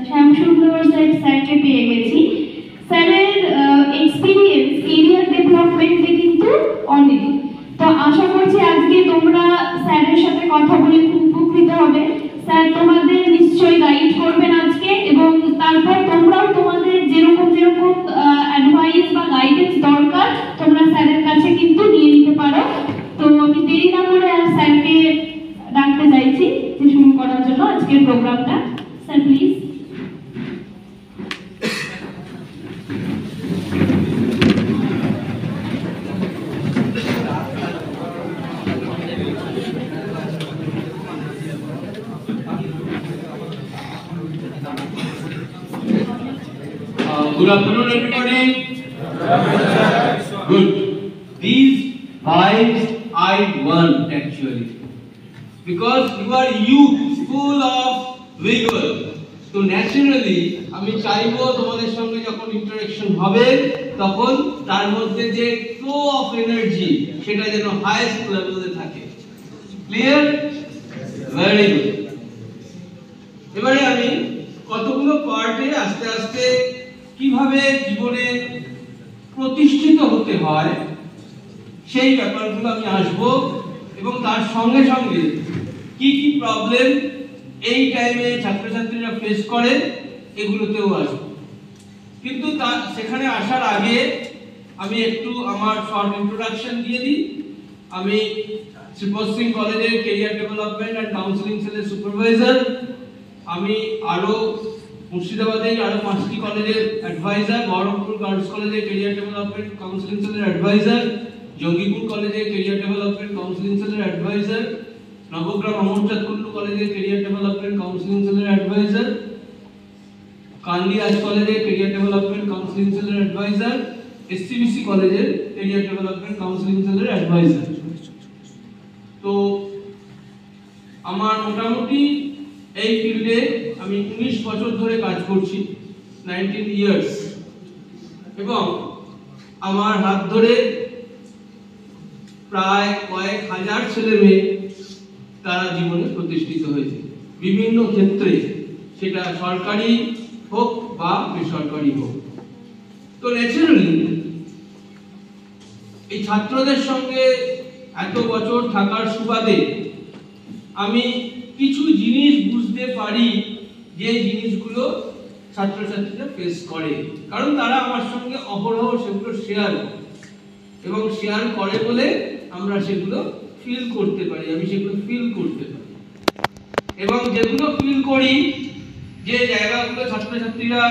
শ্যামসুন্দর স্যারকে পেয়ে গেছি। স্যারের এক্সপিরিয়েন্স কেরিয়ার ডেভেলপমেন্টে কিন্তু অনেক। তো আশা করছি আজকে তোমরা স্যারের সাথে কথা বলে খুব উপকৃত হবে। স্যার তোমাদের নিশ্চয়ই গাইড করবেন আজকে, এবং তারপর তোমরাও তোমাদের যেরকম যেরকম অ্যাডভাইস বা গাইডেন্স দরকার তোমরা স্যারের কাছে কিন্তু নিয়ে নিতে পারো। তো আমি দেরি না করে আর স্যারকে ডাকতে চাইছি যে শুরু করার জন্য আজকের প্রোগ্রামটা। Sir please. Good afternoon, everybody. Good. These vibes I want actually, because you are youth, full of vigor. So naturally, আমি চাইবো তোমাদের সঙ্গে যখন ইন্টারঅ্যাকশন হবে তখন তার মধ্যে যে ফ্লো অফ এনার্জি সেটা যেন হাইয়েস্ট লেভেলে থাকে। ক্লিয়ার? Very good. এবারে আমি কতগুলো পার্টে আস্তে আস্তে কিভাবে জীবনে প্রতিষ্ঠিত হতে হয় সেই ব্যাপারগুলো আমি আসব, এবং তার সঙ্গে সঙ্গে কি কি প্রবলেম এই টাইমে ছাত্রছাত্রীরা ফেস করে এগুলোতেও আসব। কিন্তু সেখানে আসার আগে আমি একটু আমার শর্ট ইন্ট্রোডাকশন দিয়ে দিই। আমি শ্রীপদ সিং কলেজের কেরিয়ার ডেভেলপমেন্ট অ্যান্ড কাউন্সিলিং সেলের সুপারভাইজার। আমি আরো মুর্শিদাবাদে আরো 5টি কলেজের অ্যাডভাইজার, বহরমপুর গার্লস কলেজে কেরিয়ার ডেভেলপমেন্ট কাউন্সিলিং সেলের অ্যাডভাইজার, জঙ্গিপুর কলেজে কেরিয়ার ডেভেলপমেন্ট কাউন্সিলিং সেলের অ্যাডভাইজার, নবগ্রাম অমরচাঁদ কুন্ডু কলেজে কেরিয়ার ডেভেলপমেন্ট কাউন্সিলিং সেলের অ্যাডভাইজার, কান্দি রাজ কলেজে কেরিয়ার ডেভেলপমেন্ট কাউন্সিলিং সেলের অ্যাডভাইজার, এসসিবিসি কলেজে কেরিয়ার ডেভেলপমেন্ট কাউন্সিলিং সেলের অ্যাডভাইজার। তো আমার মোটামুটি এই ফিল্ডে আমি 19 বছর ধরে কাজ করছি, 19 ইয়ার্স, এবং আমার হাত ধরে প্রায় কয়েক হাজার ছেলে মেয়ে তারা জীবনে প্রতিষ্ঠিত হয়েছে বিভিন্ন ক্ষেত্রে, সেটা সরকারি হোক বা বেসরকারি হোক। তো ন্যাচারালি এই ছাত্রদের সঙ্গে এত বছর থাকার সুবাদে আমি কিছু জিনিস বুঝতে পারি, যে জিনিসগুলো ছাত্রছাত্রীরা ফেস করে, কারণ তারা আমার সঙ্গে অহরহ সেগুলো শেয়ার করে, এবং শেয়ার করে বলে আমরা সেগুলো ফিল করতে পারি, আমি সেগুলো ফিল করতে পারি। এবং যেগুলো ফিল করি, যে জায়গাগুলো ছাত্রছাত্রীরা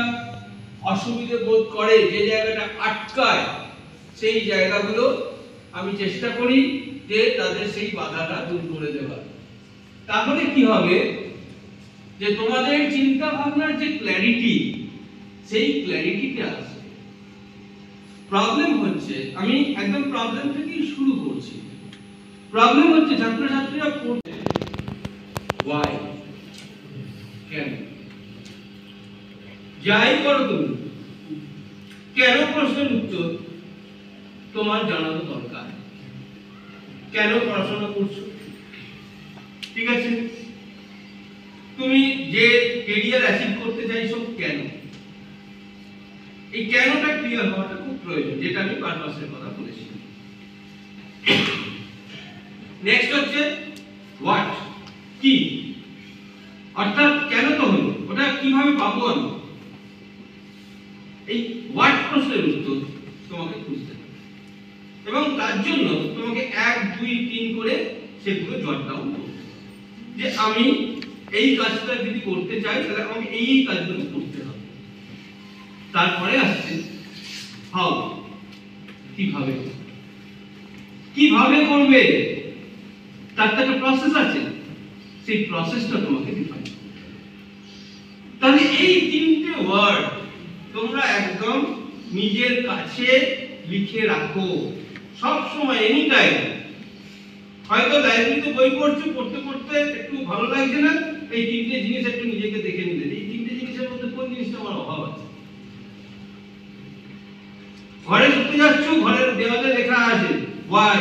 অসুবিধে বোধ করে, যে জায়গাটা আটকায়, সেই জায়গাগুলো আমি চেষ্টা করি যে তাদের সেই বাধাটা দূর করে দেওয়ার। তাহলে কি হবে, যে তোমাদের চিন্তা ভাবনার যে ক্ল্যারিটি, সেই ক্ল্যারিটিটা আসবে। প্রবলেম হচ্ছে, আমি একদম প্রবলেম থেকেই শুরু করছি। প্রবলেম হচ্ছে ছাত্রছাত্রীরা পড়ছে ওয়াই, কেন, যাই করো তুমি, কেন প্রশ্নের উত্তর তোমার জানানো দরকার। কেন পড়াশোনা করছো, ঠিক আছে, তুমি যে ক্যারিয়ার অ্যাচিভ করতে চাইছো কেন, এই কেনটা ক্লিয়ার হওয়াটা খুব প্রয়োজন, যেটা আমি পারপাসের কথা বলেছি। নেক্সট হচ্ছে হোয়াট, কি, অর্থাৎ কেন তো হলো, ওটা কিভাবে পাবো আমি। এই হোয়াট প্রশ্নের উত্তর তোমাকে খুঁজতে হবে, এবং তার জন্য তোমাকে 1, 2, 3 করে সেগুলো জট ডাউন করতে হবে, যে আমি এই কাজটা যদি করতে চাই তাহলে আমাকে এই কাজগুলো করতে হবে। তারপরে আসছে হাউ, কিভাবে, কিভাবে করবে, তার তো একটা প্রসেস আছে, সেই প্রসেসটা তোমাকে ডিফাইন করতে হবে। তাহলে এই 3টে ওয়ার্ড তোমরা একদম নিজের কাছে লিখে রাখো সব সময়, এনি টাইম। হয়তো লাইব্রেরিতে বই পড়ছো, পড়তে পড়তে একটু ভালো লাগছে না, এই 3টে জিনিস একটু নিজেকে দেখে নিলে, এই 3টে জিনিসের মধ্যে কোন জিনিসটা আমার অভাব আছে। ঘরে শুতে যাচ্ছ, ঘরের দেওয়ালে লেখা আছে ওয়াই,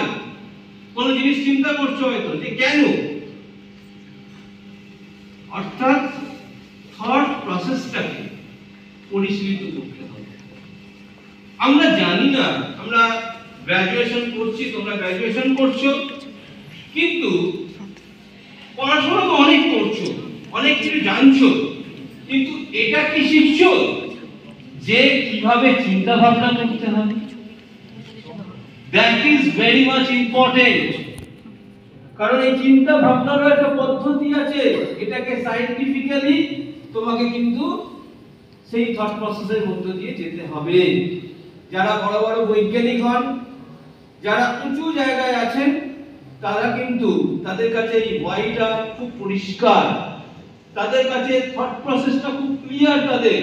কোন জিনিস চিন্তা করছো হয়তো যে কেন, অর্থাৎ থট থট প্রসেসটাকে পরিশীলিত করতে হবে। আমরা জানি না, আমরা গ্র্যাজুয়েশন করছি, তোমরা গ্র্যাজুয়েশন করছো, কিন্তু পড়াশোনা তো অনেক করছো, অনেক কিছু জানছো, কিন্তু এটা কি শিখছো যে কিভাবে চিন্তা ভাবনা করতে হবে? That is very much important. কারণ এই চিন্তা ভাবনারও একটা পদ্ধতি আছে, এটাকে সায়েন্টিফিক্যালি তোমাকে কিন্তু সেই থট প্রসেসের মধ্য দিয়ে যেতে হবে। যারা বড় বড় বৈজ্ঞানিক হন, যারা উঁচু জায়গায় আছেন, তারা কিন্তু তাদের কাছে এই ওয়াইটা খুব পরিষ্কার, তাদের কাছে থট প্রসেসটা খুব ক্লিয়ার তাদের,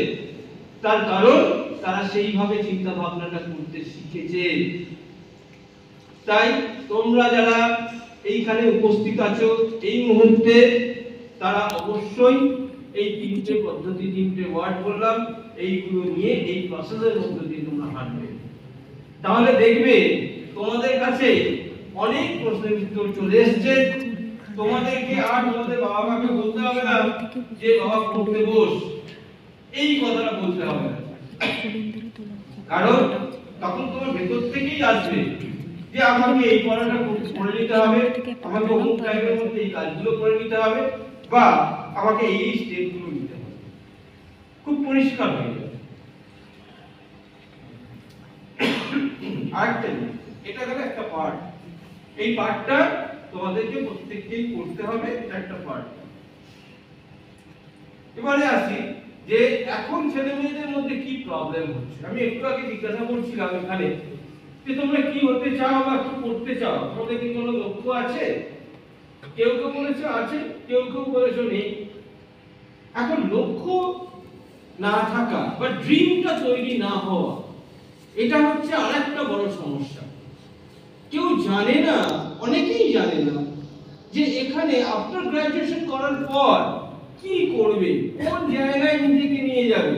তার কারণ তারা সেইভাবে চিন্তা ভাবনাটা করতে শিখেছে। তাই তোমরা যারা এইখানে উপস্থিত আছো এই মুহূর্তে, তারা অবশ্যই এই তিনটে পদ্ধতি, তিনটে ওয়ার্ড বললাম, এইগুলো নিয়ে এই প্রসেসের মধ্য দিয়ে তোমরা হাঁটবে। তাহলে দেখবে তোমাদের কাছে অনেক প্রশ্নের উত্তর চলে এসেছে। তোমাদেরকে আর তোমাদের বাবা মাকে বলতে হবে না যে বাবা পড়তে বস, এই কথাটা বলতে হবে না, কারণ তখন তোমার ভেতর থেকেই আসবে যে আমাকে এই পড়াটা করে নিতে হবে, আমাকে অমুক টাইমের মধ্যে এই কাজগুলো করে নিতে হবে, বা আমাকে এই স্টেপগুলো নিতে হবে। খুব পরিষ্কার হয়ে যাবে। আরেকটা এটা হলো একটা পার্ট, এই পার্টটা তোমাদেরকে প্রত্যেককেই করতে হবে, এটা একটা পার্ট। এবারে আসি যে এখন ছেলে মেয়েদের মধ্যে কি প্রবলেম হচ্ছে। আমি একটু আগে জিজ্ঞাসা করছিলাম এখানে যে তোমরা কি হতে চাও বা কি করতে চাও, তোমাদের কি কোনো লক্ষ্য আছে? কেউ কেউ বলেছো আছে, কেউ কেউ বলেছো নেই। এখন লক্ষ্য না থাকা বা ড্রিমটা তৈরি না হওয়া, এটা হচ্ছে আরেকটা বড় সমস্যা। কেউ জানে না, অনেকেই জানে না যে এখানে আফটার গ্র্যাজুয়েশন করার পর কি করবে, কোন জায়গায় নিজেকে নিয়ে যাবে,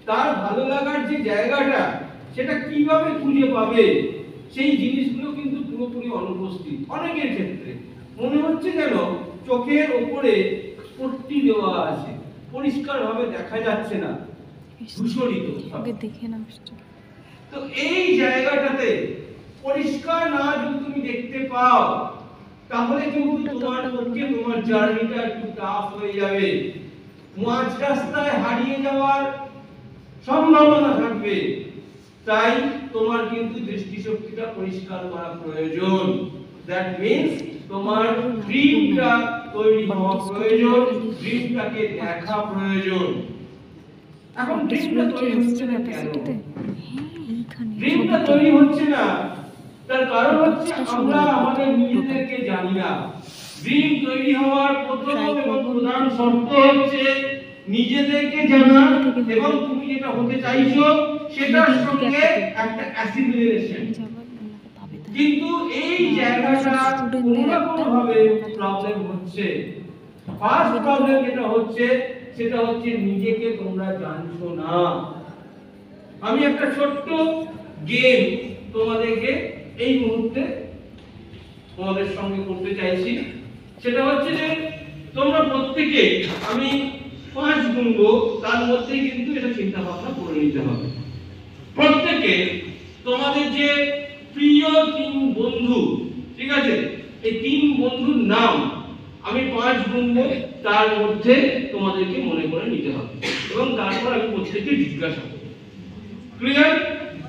তার ভালো লাগার যে জায়গাটা সেটা কিভাবে খুঁজে পাবে, সেই জিনিসগুলো কিন্তু পুরোপুরি অনুপস্থিত। অনেকের ক্ষেত্রে মনে হচ্ছে যেন চোখের ওপরে পট্টি দেওয়া আছে, পরিষ্কারভাবে দেখা যাচ্ছে না, ধূসরিত। দেখে না, তো এই জায়গাটাতে পরিষ্কার না যদি তুমি দেখতে পাও, তাহলে কিন্তু তোমার পক্ষে তোমার জার্নিটা একটু টাফ হয়ে যাবে, মাঝ রাস্তায় হারিয়ে যাওয়ার সম্ভাবনা থাকবে। তাই তোমার কিন্তু দৃষ্টিশক্তিটা পরিষ্কার করা প্রয়োজন। দ্যাট মিন্স তোমার ড্রিমটা তৈরি হওয়া প্রয়োজন, ড্রিমটাকে দেখা প্রয়োজন। এখন ড্রিমটা তৈরি হচ্ছে না কেন? ড্রিমটা তৈরি হচ্ছে না, তার কারণ হচ্ছে আমরা আমাদের নিজেদেরকে জানি না। ড্রিম তৈরি হওয়ার প্রথম এবং প্রধান শর্ত হচ্ছে নিজেদেরকে জানা এবং তুমি যেটা হতে চাইছো সেটার সঙ্গে একটা অ্যাসিমিলেশন। কিন্তু এই জায়গাটা কোনো না কোনোভাবে প্রবলেম হচ্ছে। ফার্স্ট প্রবলেম যেটা হচ্ছে সেটা হচ্ছে নিজেকে তোমরা জানছো না। আমি একটা ছোট্ট গেম তোমাদেরকে এই মুহূর্তে তোমাদের সঙ্গে করতে চাইছি। সেটা হচ্ছে যে তোমরা প্রত্যেকে, আমি 5 গুনবো, তার মধ্যে কিন্তু এটা চিন্তা ভাবনা করে নিতে হবে। প্রত্যেকে তোমাদের যে প্রিয় 3 বন্ধু, ঠিক আছে, এই 3 বন্ধুর নাম আমি 5 গুনবো, তার মধ্যে তোমাদেরকে মনে করে নিতে হবে এবং তারপর আমি প্রত্যেককে জিজ্ঞাসা করব। Clear?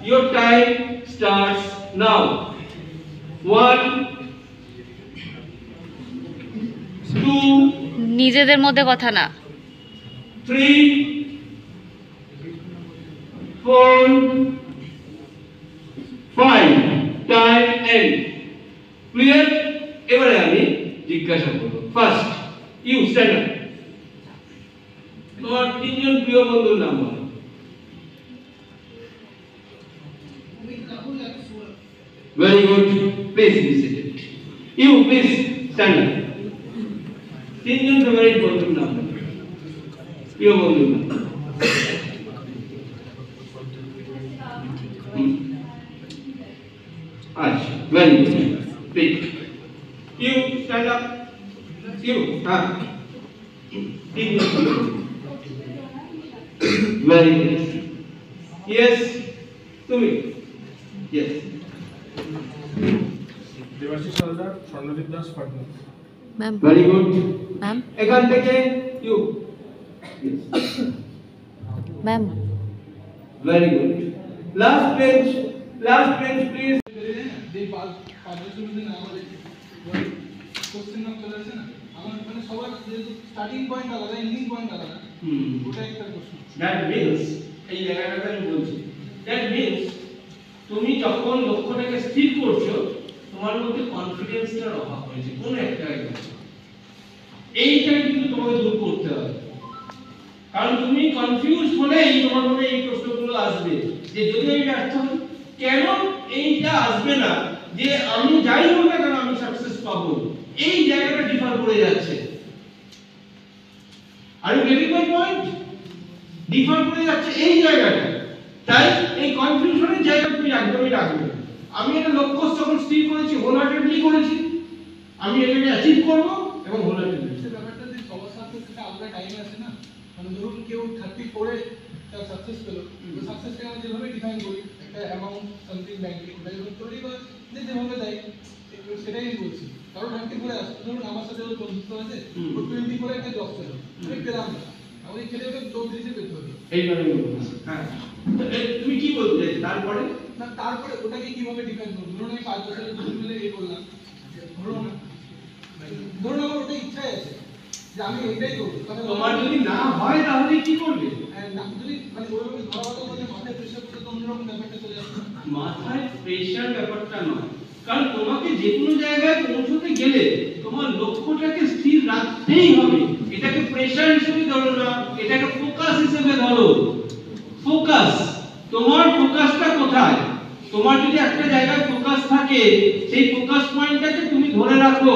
Your time starts now. 1 2 নিজেদের মধ্যে কথা না। 3 4 5 টাইম এন্ড। ক্লিয়ার? এবারে আমি জিজ্ঞাসা করব। First you stand up. তোমার 3 জন প্রিয় বন্ধুর নাম বলো। Very good. Please be seated. You please stand up. 3 জন ফেভারিট বন্ধুর নাম, প্রিয় বন্ধুর নাম। আচ্ছা, very good. Please. You stand up. You. 3 জন। Very good. Yes, তুমি. Yes. Debashis Haldar, Swarnadeep Das, Patna. Ma'am Very good. Ma'am এখান থেকে you. Ma'am Very good. Last bench please. যে পাবলিশের মধ্যে নাম আছে কোশ্চেন নাম চলে আসে না আমার মানে সবার যেহেতু স্টার্টিং পয়েন্ট আলাদা এন্ডিং পয়েন্ট আলাদা ওটা একটা কোশ্চেন That means এই জায়গাটাতে আমি বলছি that means তুমি যখন লক্ষ্যটাকে স্থির করছো তোমার মধ্যে কনফিডেন্সটার অভাব হয়েছে কোন একটা জায়গায় এইটা কিন্তু তোমাকে দূর করতে হবে কারণ তুমি কনফিউজ হলেই তোমার মনে এই প্রশ্নগুলো আসবে যে যদি আমি ব্যর্থ হই কেন এইটা আসবে না যে আমি যাই হোক না কেন আমি সাকসেস পাবো এই জায়গাটা ডিফার করে যাচ্ছে are you getting my point differ করে যাচ্ছে এই জায়গাটা তাই এই কনফিউশনের জায়গা তুমি একদমই রাখবে আমি একটা লক্ষ্য যখন স্থির করেছি হোলহার্টেডলি করেছি আমি এটাকে অ্যাচিভ করব এবং হোলহার্টেডলি ব্যাপারটা যে সবার সাথে একটা আলাদা টাইম আছে না মানে ধরুন কেউ 34 এ তার সাকসেস পেলো তো সাকসেসকে আমরা যেভাবে ডিফাইন করি একটা অ্যামাউন্ট সামথিং ব্যাংকে ওটা যখন তৈরি করে যেভাবে দেয় সেটাই আমি বলছি কারণ 34 আসছে ধরুন আমার সাথে ওর বন্ধুত্ব আছে ও 24 একটা জব পেলো আমি পেলাম না আমাদের ছেলে ওকে 34 পেতে হতো এইভাবে হ্যাঁ তুমি কি বলতে চাইছো তারপরে না তারপরে ওটাকে কিভাবে ডিফাইন করব ধরুন আমি 5 বছরের দুজন মিলে এই করলাম ধরুন আমার ওটা ইচ্ছা আছে যে আমি এটাই করব তোমার যদি না হয় তাহলে কি করবে না যদি মানে ওইভাবে ধরা হতো মানে মাথায় প্রেশার পড়ে তো অন্যরকম ব্যাপারটা চলে আসবে মাথায় প্রেশার ব্যাপারটা নয় কারণ তোমাকে যে কোনো জায়গায় পৌঁছতে গেলে তোমার লক্ষ্যটাকে স্থির রাখতেই হবে এটাকে প্রেশার হিসেবে ধরো না এটাকে ফোকাস হিসেবে ধরো ফোকাস তোমার ফোকাসটা কোথায় তোমার যদি একটা জায়গায় ফোকাস থাকে সেই ফোকাস পয়েন্টটাকে তুমি ধরে রাখো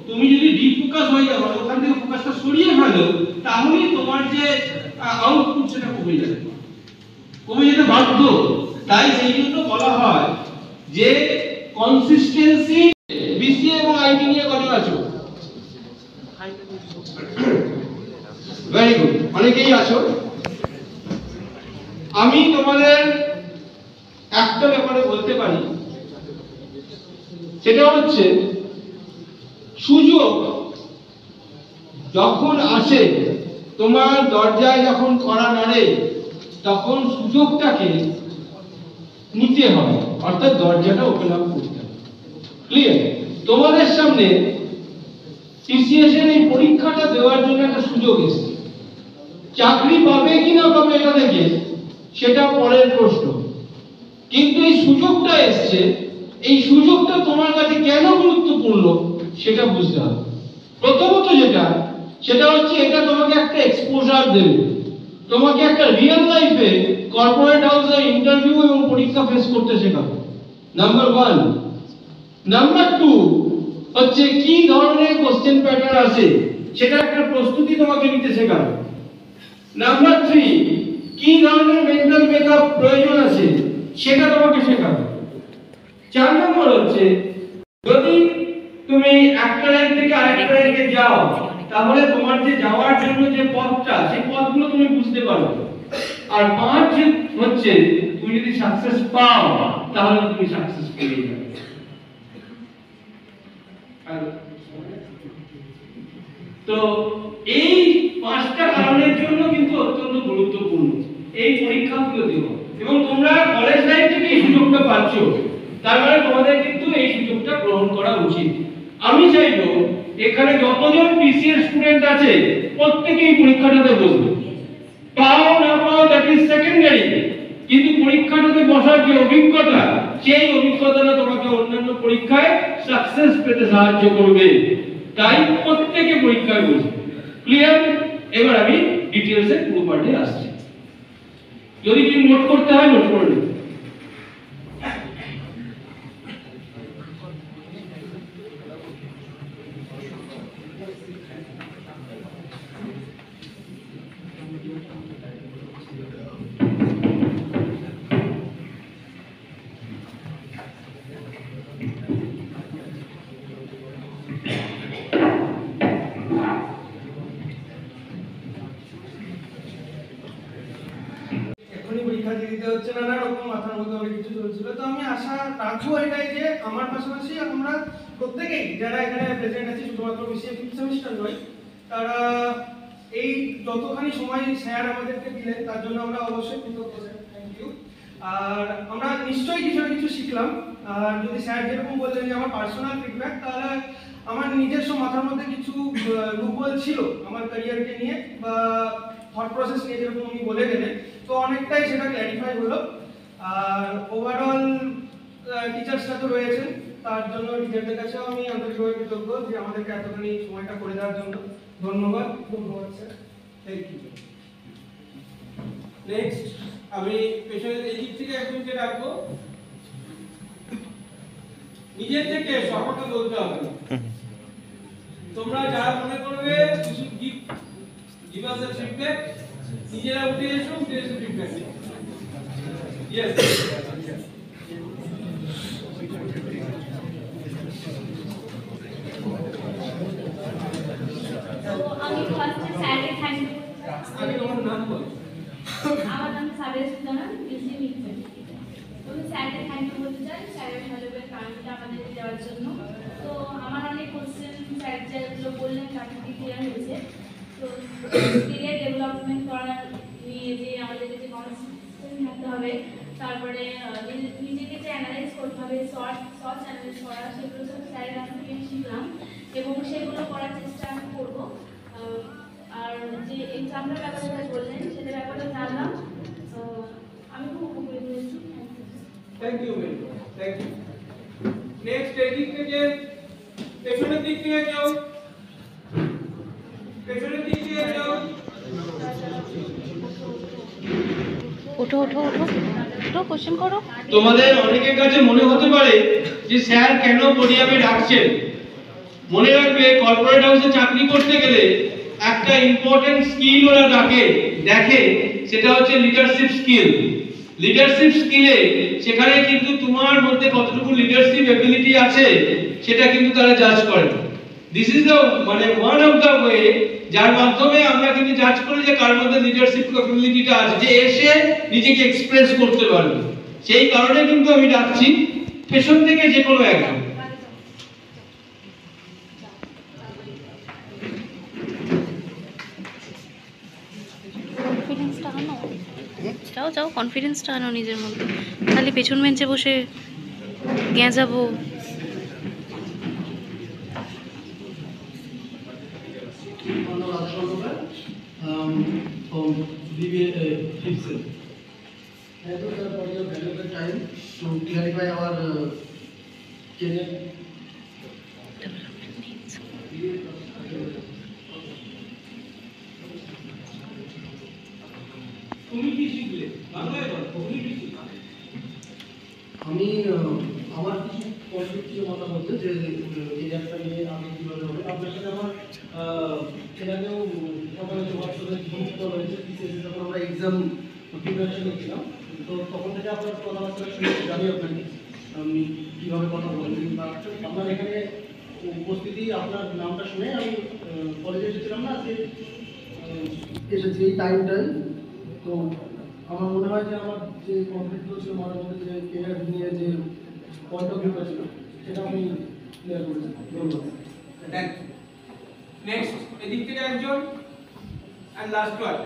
তুমি যদি ডিফোকাস হয়ে যাও ওখান থেকে ফোকাসটা সরিয়ে ফেলো তাহলেই তোমার যে আউটপুট সেটা কমে যেতে বাধ্য তাই সেই জন্য বলা হয় যে কনসিস্টেন্সি বিসিএ এবং আইটি নিয়ে কত আছো ভেরি গুড অনেকেই আছো আমি তোমাদের একটা ব্যাপারে বলতে পারি সেটা হচ্ছে সুযোগ যখন আসে তোমার দরজায় যখন কড়া নাড়ে তখন সুযোগটাকে নিতে হবে অর্থাৎ দরজাটা ওপেন আপ করতে হবে ক্লিয়ার তোমাদের সামনে টিসিএস এর এই পরীক্ষাটা দেওয়ার জন্য একটা সুযোগ এসেছে চাকরি পাবে কি না পাবে এটা থেকে সেটা পরের প্রশ্ন কিন্তু এই সুযোগটা এসেছে এই সুযোগটা তোমার কাছে কেন গুরুত্বপূর্ণ সেটা বুঝতে হবে প্রথমত সেটা হচ্ছে এটা তোমাকে একটা এক্সপোজার দেবে তোমাকে একটা রিয়েল লাইফে কর্পোরেট হাউসে ইন্টারভিউ এবং পরীক্ষা ফেস করতে শেখাবে নাম্বার 1 নাম্বার 2 হচ্ছে কি ধরনের কোশ্চেন প্যাটার্ন আছে সেটা একটা প্রস্তুতি তোমাকে নিতে শেখাবে নাম্বার 3 কি ধরনের মেন্টাল মেকআপ প্রয়োজন আছে সেটা তোমাকে শেখাবে 4 নম্বর হচ্ছে যদি তুমি একটা লাইন থেকে আরেকটা লাইনে যাও তাহলে তোমার যে যাওয়ার জন্য যে পথটা সেই পথগুলো তুমি বুঝতে পারবে আর 5 হচ্ছে তুমি যদি সাকসেস পাও তাহলে তুমি সাকসেস পেয়ে যাবে তো এই 5টা কারণের জন্য কিন্তু অত্যন্ত গুরুত্বপূর্ণ এই পরীক্ষাগুলো দেওয়া এবং তোমরা কলেজ লাইফ থেকে এই সুযোগটা পাচ্ছ তার মানে তোমাদের কিন্তু এই সুযোগটা গ্রহণ করা উচিত আমি চাইবো এখানে যতজন পিসিএস স্টুডেন্ট আছে প্রত্যেকই পরীক্ষাটাতে বসবে পাও না পাও দ্যাট ইজ সেকেন্ডারি কিন্তু পরীক্ষাটাতে বসার যে অভিজ্ঞতা সেই অভিজ্ঞতাটা তোমাকে অন্যান্য পরীক্ষায় সাকসেস পেতে সাহায্য করবে তাই প্রত্যেকে পরীক্ষায় বসবে ক্লিয়ার এবার আমি ডিটেইলসে পুরো পার্টে আসছি যদি কি নোট করতে হয় নোট করে নিন দিতে হচ্ছে, নানা রকম মাথার মধ্যে অনেক কিছু চলছিল। তো আমি আশা রাখবো এটাই যে আমার পাশাপাশি আমরা প্রত্যেকেই যারা এখানে প্রেজেন্ট আছি, শুধুমাত্র বিসিএ ফিফথ সেমিস্টার নয়, তারা এই যতখানি সময় স্যার আমাদেরকে দিলেন তার জন্য আমরা অবশ্যই কৃতজ্ঞ স্যার, থ্যাংক ইউ। আর আমরা নিশ্চয়ই কিছু না কিছু শিখলাম। আর যদি স্যার যেরকম বললেন যে আমার পার্সোনাল ফিডব্যাক, তাহলে আমার নিজস্ব মাথার মধ্যে কিছু লুপহোল ছিল আমার ক্যারিয়ারকে নিয়ে বা থট প্রসেস নিয়ে, যেরকম উনি বলে গেলেন, তো অনেকটাই সেটা ক্ল্যারিফাই হলো। আর ওভারঅল টিচার্সরা তো রয়েছেন, তার জন্য টিচারদের কাছেও আমি আন্তরিকভাবে কৃতজ্ঞ যে আমাদেরকে এতখানি সময়টা করে দেওয়ার জন্য। ধন্যবাদ স্যার, থ্যাংক ইউ। নেক্সট আমি পেছনের এই দিক থেকে একজনকে ডাকবো। নিজের থেকে সকলকে বলতে হবে, তোমরা যা মনে করবে কিছু give us a feedback, নিজেরা উঠে এসো ফিডব্যাক। ইয়েস, আমি ফার্স্টে স্যারকে থ্যাংক ইউ। আমি তোমার নাম বল। আমার নাম সাবিয়া সুলতানা, বিসি মিক্সড। আমি স্যারকে থ্যাংক ইউ বলতে চাই, স্যারের ভ্যালুয়েবল টাইমটা আমাদের দেওয়ার জন্য। তো আমার অনেক কোশ্চেন স্যার যেগুলো বললেন তার থেকে ক্লিয়ার হয়েছে। তো ক্যারিয়ার ডেভেলপমেন্ট করার নিয়ে যে আমাদেরকে যে কনসেন্ট্রেশন থাকতে হবে, তারপরে নিজেকে যে অ্যানালাইজ করতে হবে, শর্ট অ্যানালাইজ করা, সেগুলো সব স্যারের কাছ থেকে শিখলাম এবং সেগুলো করার চেষ্টা আমি করবো। আর যে এক্সামটার ব্যাপারে বললেন সেটার ব্যাপারে জানলাম, আমি খুব উপকৃত হয়েছি। Thank you ma'am, thank you. Next এই দিক থেকে, পেছনের দিক থেকে যাও, পেছনের দিক থেকে যাও। ওঠো ওঠো ওঠো ওঠো, কোশ্চেন করো। তোমাদের অনেকের কাছে মনে হতে পারে যে স্যার কেন পোডিয়ামে ডাকছেন। মনে রাখবে, কর্পোরেট হাউসে চাকরি করতে গেলে একটা ইম্পর্টেন্ট স্কিল ওরা দেখে, সেটা হচ্ছে লিডারশিপ স্কিল। লিডারশিপ স্কিলে সেখানে কিন্তু তোমার মধ্যে কতটুকু লিডারশিপ এবিলিটি আছে সেটা কিন্তু তারা জাজ করে। দিস ইজ দ্য মানে ওয়ান অফ দ্য ওয়ে যার মাধ্যমে আমরা কিন্তু জাজ করি যে কার মধ্যে লিডারশিপ ক্যাপাবিলিটিটা আছে, যে এসে নিজেকে এক্সপ্রেস করতে পারবে। সেই কারণে কিন্তু আমি ডাকছি পেছন থেকে যে কোনো একজন। কনফিডেন্সটা আনো, যাও যাও, কনফিডেন্সটা আনো নিজের মধ্যে। খালি পেছন বেঞ্চে বসে গেঁজাবো। From BBA fifth sem. Thank you sir for your valuable time to clarify our career. তুমি কি শিখলে? বাংলায় বল, তুমি কি শিখলে? আমি আমার কিছু পরিস্থিতি মনে হচ্ছে যে ক্যারিয়ারটা নিয়ে আমি কীভাবে হবে। আপনার সাথে আমার এর আগেও সকালে হোয়াটসঅ্যাপে বন্ধুত্ব রয়েছে। বিসিএস যখন আমরা এক্সাম প্রিপারেশনে ছিলাম, তো তখন থেকে আপনার কথাবার্তা শুনে জানি আপনাকে আমি কীভাবে কথা বলবেন বা আপনার এখানে উপস্থিতি, আপনার নামটা শুনে আমি কলেজে এসেছিলাম না, যে এসেছি এই টাইমটাই। তো আমার মনে হয় যে আমার যে কনফ্লিক্টগুলো ছিল মনের মধ্যে, যে কেরিয়ার নিয়ে যে পয়েন্ট অফ ভিউটা ছিল, সেটা আমি ক্লিয়ার করেছি। ধন্যবাদ। নেক্সট এদিক থেকে একজন, এন্ড লাস্ট ওয়ান।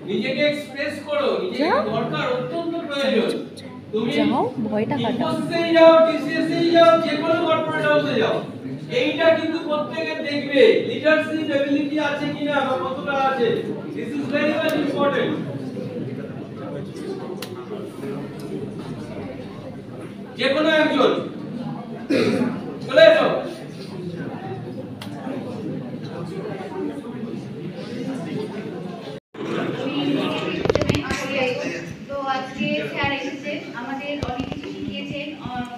নিজেকে এক্সপ্রেস করো, নিজেকে দরকার, অত্যন্ত প্রয়োজন। তুমি যাও, ভয়টা কাটাও। ইনফোসিসে যাও, টিসিএসে যাও, যে কোনো কর্পোরেট হাউসে যাও, এইটা কিন্তু প্রত্যেকে দেখবে লিডারশিপ এবিলিটি আছে কিনা বা কতটা আছে। This is very very important. যে কোনো একজন চলে এসো। তো আজকে স্যার এসেছে, আমাদের অনেক কিছু শিখিয়েছেন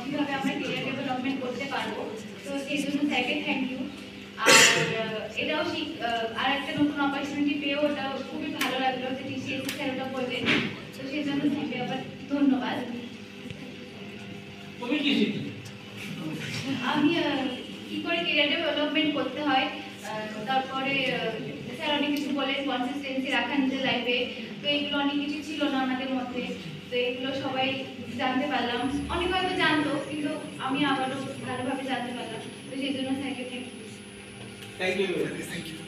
কিভাবে আমরা ক্যারিয়ার ডেভেলপমেন্ট করতে পারবো। তো সেই জন্য স্যারকে থ্যাংক ইউ। আর এটাও আর একটা নতুন অপরচুনিটি পেয়েও ওটা খুবই ভালো লাগলো যে টিসিএস স্যার ওটা বললেন। তো সেই জন্য স্যারকে আবার ধন্যবাদ। তুমি কি করে কেরিয়ার ডেভেলপমেন্ট করতে হয়। তারপরে স্যার অনেক কিছু বলেন, কনসিস্টেন্সি রাখা নিজের লাইফে, তো এগুলো অনেক কিছু ছিল না আমাদের মধ্যে, তো এগুলো সবাই জানতে পারলাম। অনেক হয়তো জানতো, কিন্তু আমি আবারও ভালোভাবে জানতে পারলাম, তো সেই জন্য স্যারকে থ্যাংক ইউ। Thank you.